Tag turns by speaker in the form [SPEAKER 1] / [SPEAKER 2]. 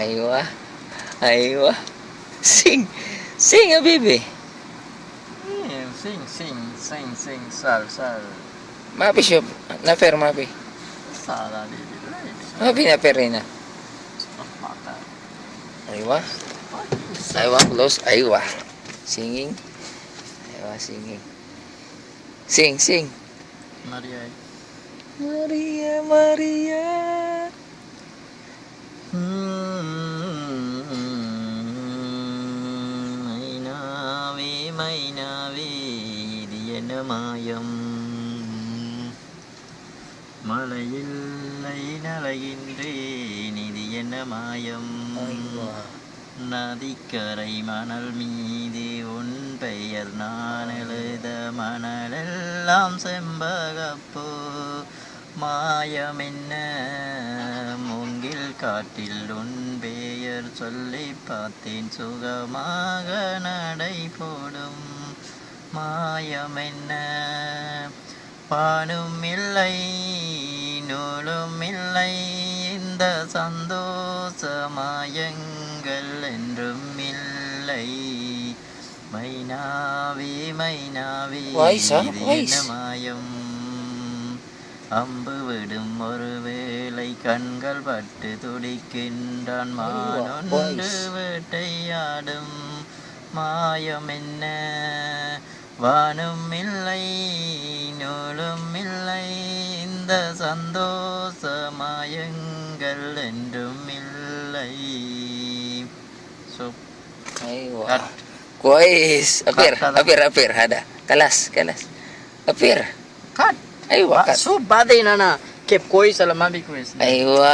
[SPEAKER 1] أيوة أيوة. Sing sing يا بيبي.
[SPEAKER 2] sing sal
[SPEAKER 1] ما في شوف نفر ما في
[SPEAKER 2] sala di
[SPEAKER 1] ما في نفر هنا.
[SPEAKER 2] mata
[SPEAKER 1] أيوة أيوة close أيوة singing أيوة singing sing
[SPEAKER 2] Maria
[SPEAKER 1] Maria Maria.
[SPEAKER 2] மைனாவே இது என்ன மாயம் மலையில்லை நலைகின்றேன் இது என்ன மாயம்
[SPEAKER 1] أيوة
[SPEAKER 2] நதிக்கரை மணல் மீது உன் பெயர் நான் எழுத மணலெல்லாம் செம்பகப்பூ மாயமென்ன மூங்கில் காட்டில் உன் பெயர் சொல்லி பார்த்தேன் சுகமாக நடை போடும் மாயமென்ன பானும் இல்லை நூலும் இல்லை இந்த சந்தோஷ மாயங்கள் என்றும் இல்லை மைனாவே
[SPEAKER 1] Wise, huh?
[SPEAKER 2] இது
[SPEAKER 1] Wise.
[SPEAKER 2] என்ன மாயம் அம்பு விடும் ஒரு வேளை கண்கள் பட்டு துடிக்கின்றான் மானொன்று
[SPEAKER 1] Wise.
[SPEAKER 2] வேட்டையாடும் மாயம் என்ன வானும் இல்லை நூலும் இல்லை இந்த சந்தோஷ மாயங்கள் என்றும் இல்லை
[SPEAKER 1] أيوة
[SPEAKER 2] Cut.
[SPEAKER 1] كويس. أبير
[SPEAKER 2] Cut.
[SPEAKER 1] أبير هذا كلاس أبير
[SPEAKER 2] cut
[SPEAKER 1] أيوة cut.
[SPEAKER 2] so bad na na keep kois alam mabi kois
[SPEAKER 1] أيوة